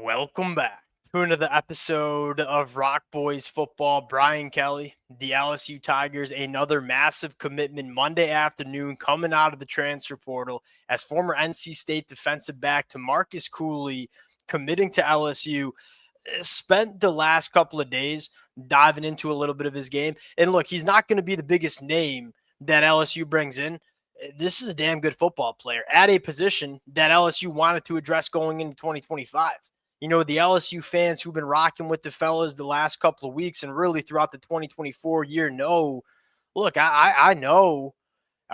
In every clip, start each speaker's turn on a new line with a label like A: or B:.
A: Welcome back to another episode of Rock Boys Football. Brian Kelly, the LSU Tigers, another massive commitment Monday afternoon coming out of the transfer portal as former NC State defensive back Tamarcus Cooley committing to LSU. Spent the last couple of days diving into a little bit of his game. And look, he's not going to be the biggest name that LSU brings in. This is a damn good football player at a position that LSU wanted to address going into 2025. You know, the LSU fans who've been rocking with the fellas the last couple of weeks and really throughout the 2024 year know, look, I know,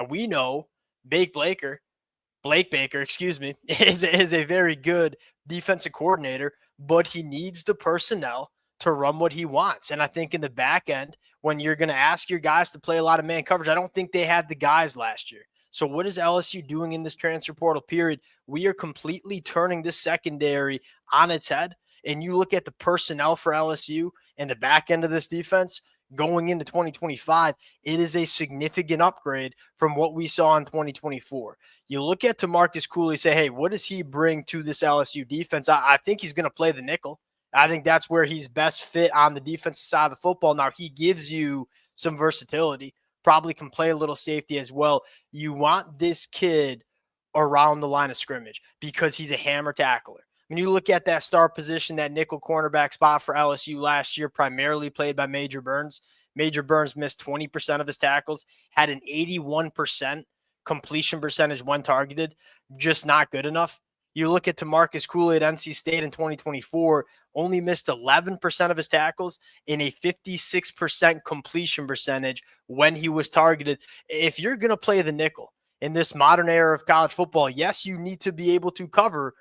A: we know Blake Baker, excuse me, is a very good defensive coordinator, but he needs the personnel to run what he wants. And I think in the back end, when you're going to ask your guys to play a lot of man coverage, I don't think they had the guys last year. So what is LSU doing in this transfer portal period? We are completely turning this secondary on its head. And you look at the personnel for LSU and the back end of this defense going into 2025, it is a significant upgrade from what we saw in 2024. You look at Tamarcus Cooley, say, hey, what does he bring to this LSU defense? I think he's going to play the nickel. I think that's where he's best fit on the defensive side of the football. Now, he gives you some versatility, probably can play a little safety as well. You want this kid around the line of scrimmage because he's a hammer tackler. When you look at that star position, that nickel cornerback spot for LSU last year, primarily played by Major Burns. Major Burns missed 20% of his tackles, had an 81% completion percentage when targeted, just not good enough. You look at Tamarcus Cooley at NC State in 2024, only missed 11% of his tackles in a 56% completion percentage when he was targeted. If you're going to play the nickel in this modern era of college football, yes, you need to be able to cover,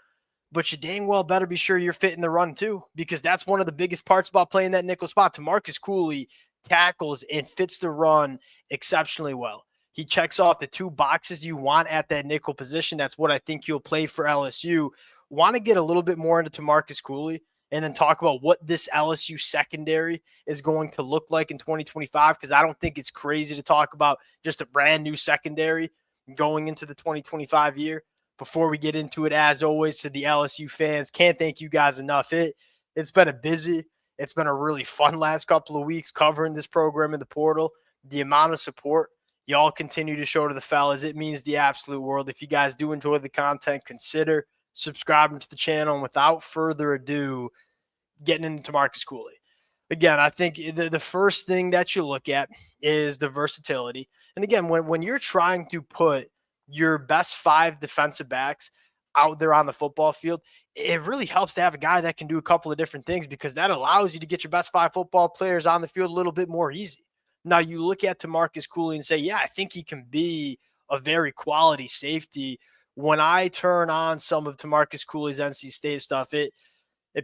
A: but you dang well better be sure you're fitting the run too, because that's one of the biggest parts about playing that nickel spot. Tamarcus Cooley tackles and fits the run exceptionally well. He checks off the two boxes you want at that nickel position. That's what I think you'll play for LSU. Want to get a little bit more into Tamarcus Cooley and then talk about what this LSU secondary is going to look like in 2025, because I don't think it's crazy to talk about just a brand new secondary going into the 2025 year. Before we get into it, as always, to the LSU fans, can't thank you guys enough. It's been it's been a really fun last couple of weeks covering this program in the portal. The amount of support y'all continue to show to the fellas, it means the absolute world. If you guys do enjoy the content, consider subscribing to the channel. And without further ado, getting into Tamarcus Cooley. Again, I think the first thing that you look at is the versatility. And again, when you're trying to put your best five defensive backs out there on the football field, it really helps to have a guy that can do a couple of different things, because that allows you to get your best five football players on the field a little bit more easy. Now, you look at Tamarcus Cooley and say, yeah, I think he can be a very quality safety. When I turn on some of Tamarcus Cooley's NC State stuff, it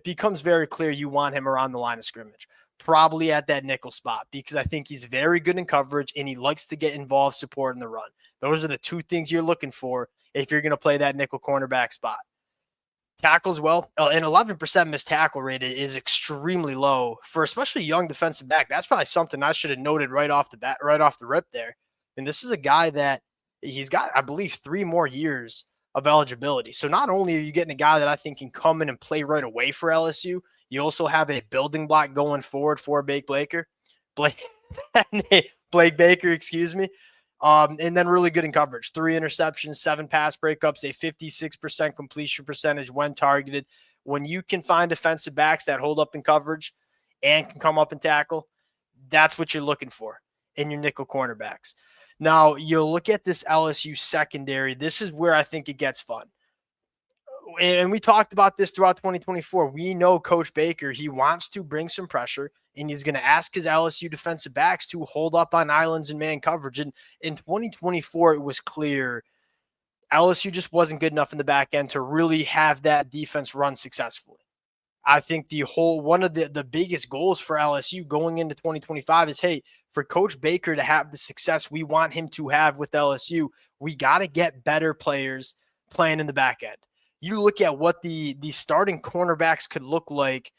A: becomes very clear you want him around the line of scrimmage, probably at that nickel spot, because I think he's very good in coverage and he likes to get involved supporting the run. Those are the two things you're looking for if you're going to play that nickel cornerback spot. Tackles well, an 11% missed tackle rate is extremely low for especially young defensive back. That's probably something I should have noted right off the bat, right off the rip there. And this is a guy that he's got, I believe, 3 more years of eligibility. So not only are you getting a guy that I think can come in and play right away for LSU, you also have a building block going forward for Blake Baker, excuse me. And then really good in coverage. 3 interceptions, 7 pass breakups, a 56% completion percentage when targeted. When you can find defensive backs that hold up in coverage and can come up and tackle, that's what you're looking for in your nickel cornerbacks. Now, you'll look at this LSU secondary. This is where I think it gets fun. And we talked about this throughout 2024. We know Coach Baker, he wants to bring some pressure, and he's going to ask his LSU defensive backs to hold up on islands and man coverage. And in 2024, it was clear LSU just wasn't good enough in the back end to really have that defense run successfully. I think one of the biggest goals for LSU going into 2025 is, hey, for Coach Baker to have the success we want him to have with LSU, we got to get better players playing in the back end. You look at what the starting cornerbacks could look like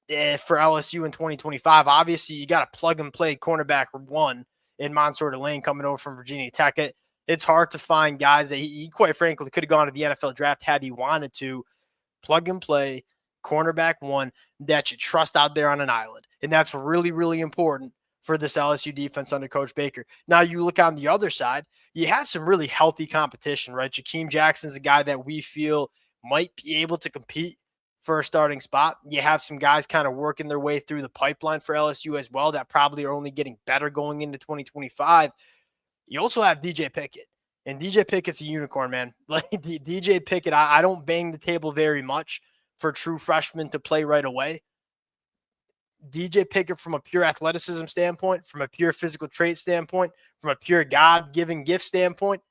A: for LSU in 2025. Obviously, you got a plug-and-play cornerback 1 in Mansour Delane coming over from Virginia Tech. It's hard to find guys that he quite frankly could have gone to the NFL draft had he wanted to. Plug-and-play, cornerback one that you trust out there on an island. And that's really, really important for this LSU defense under Coach Baker. Now you look on the other side, you have some really healthy competition, right? Jakeem Jackson's a guy that we feel might be able to compete for a starting spot. You have some guys kind of working their way through the pipeline for LSU as well that probably are only getting better going into 2025. You also have DJ Pickett. And DJ Pickett's a unicorn, man. Like DJ Pickett, I don't bang the table very much for true freshmen to play right away. DJ Pickett, from a pure athleticism standpoint, from a pure physical trait standpoint, from a pure God-given gift standpoint,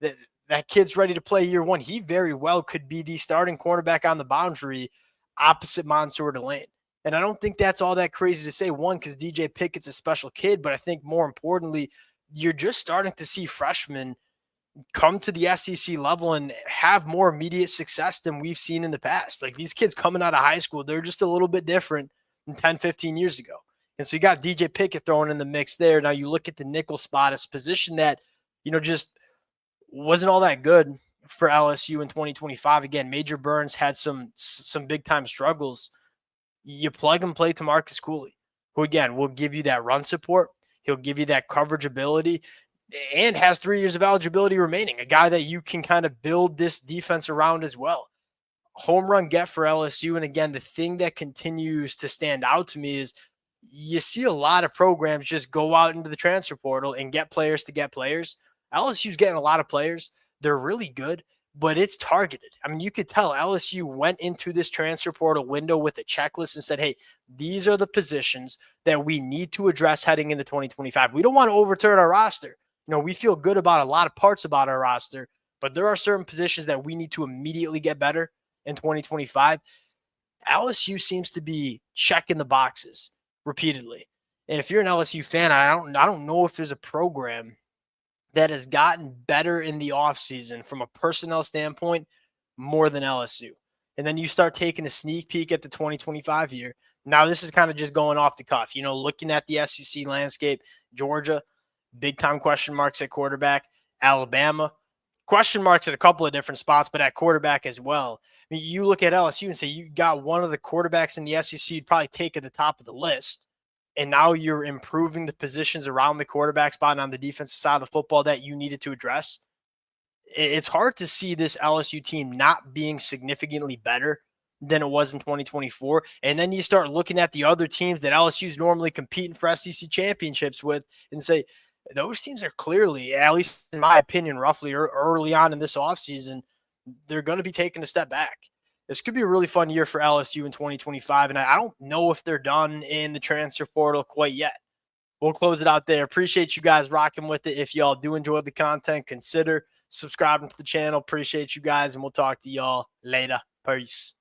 A: that kid's ready to play year one. He very well could be the starting cornerback on the boundary opposite Mansour Delane. And I don't think that's all that crazy to say, one, because DJ Pickett's a special kid, but I think more importantly, you're just starting to see freshmen come to the SEC level and have more immediate success than we've seen in the past. Like, these kids coming out of high school, they're just a little bit different than 10, 15 years ago. And so you got DJ Pickett thrown in the mix there. Now you look at the nickel spot, it's a position that, just wasn't all that good for LSU in 2025. Again, Major Burns had some big time struggles. You plug and play Tamarcus Cooley, who again will give you that run support. He'll give you that coverage ability and has 3 years of eligibility remaining, a guy that you can kind of build this defense around as well. Home run get for LSU. And again, the thing that continues to stand out to me is you see a lot of programs just go out into the transfer portal and get players to get players. LSU's getting a lot of players. They're really good, but it's targeted. I mean, you could tell LSU went into this transfer portal window with a checklist and said, hey, these are the positions that we need to address heading into 2025. We don't want to overturn our roster. We feel good about a lot of parts about our roster, but there are certain positions that we need to immediately get better in 2025. LSU seems to be checking the boxes repeatedly. And if you're an LSU fan, I don't know if there's a program that has gotten better in the offseason from a personnel standpoint more than LSU. And then you start taking a sneak peek at the 2025 year. Now, this is kind of just going off the cuff, looking at the SEC landscape. Georgia, big time question marks at quarterback. Alabama, question marks at a couple of different spots, but at quarterback as well. I mean, you look at LSU and say you got one of the quarterbacks in the SEC you'd probably take at the top of the list. And now you're improving the positions around the quarterback spot and on the defensive side of the football that you needed to address. It's hard to see this LSU team not being significantly better than it was in 2024. And then you start looking at the other teams that LSU's normally competing for SEC championships with and say, those teams are clearly, at least in my opinion, roughly early on in this offseason, they're going to be taking a step back. This could be a really fun year for LSU in 2025, and I don't know if they're done in the transfer portal quite yet. We'll close it out there. Appreciate you guys rocking with it. If y'all do enjoy the content, consider subscribing to the channel. Appreciate you guys, and we'll talk to y'all later. Peace.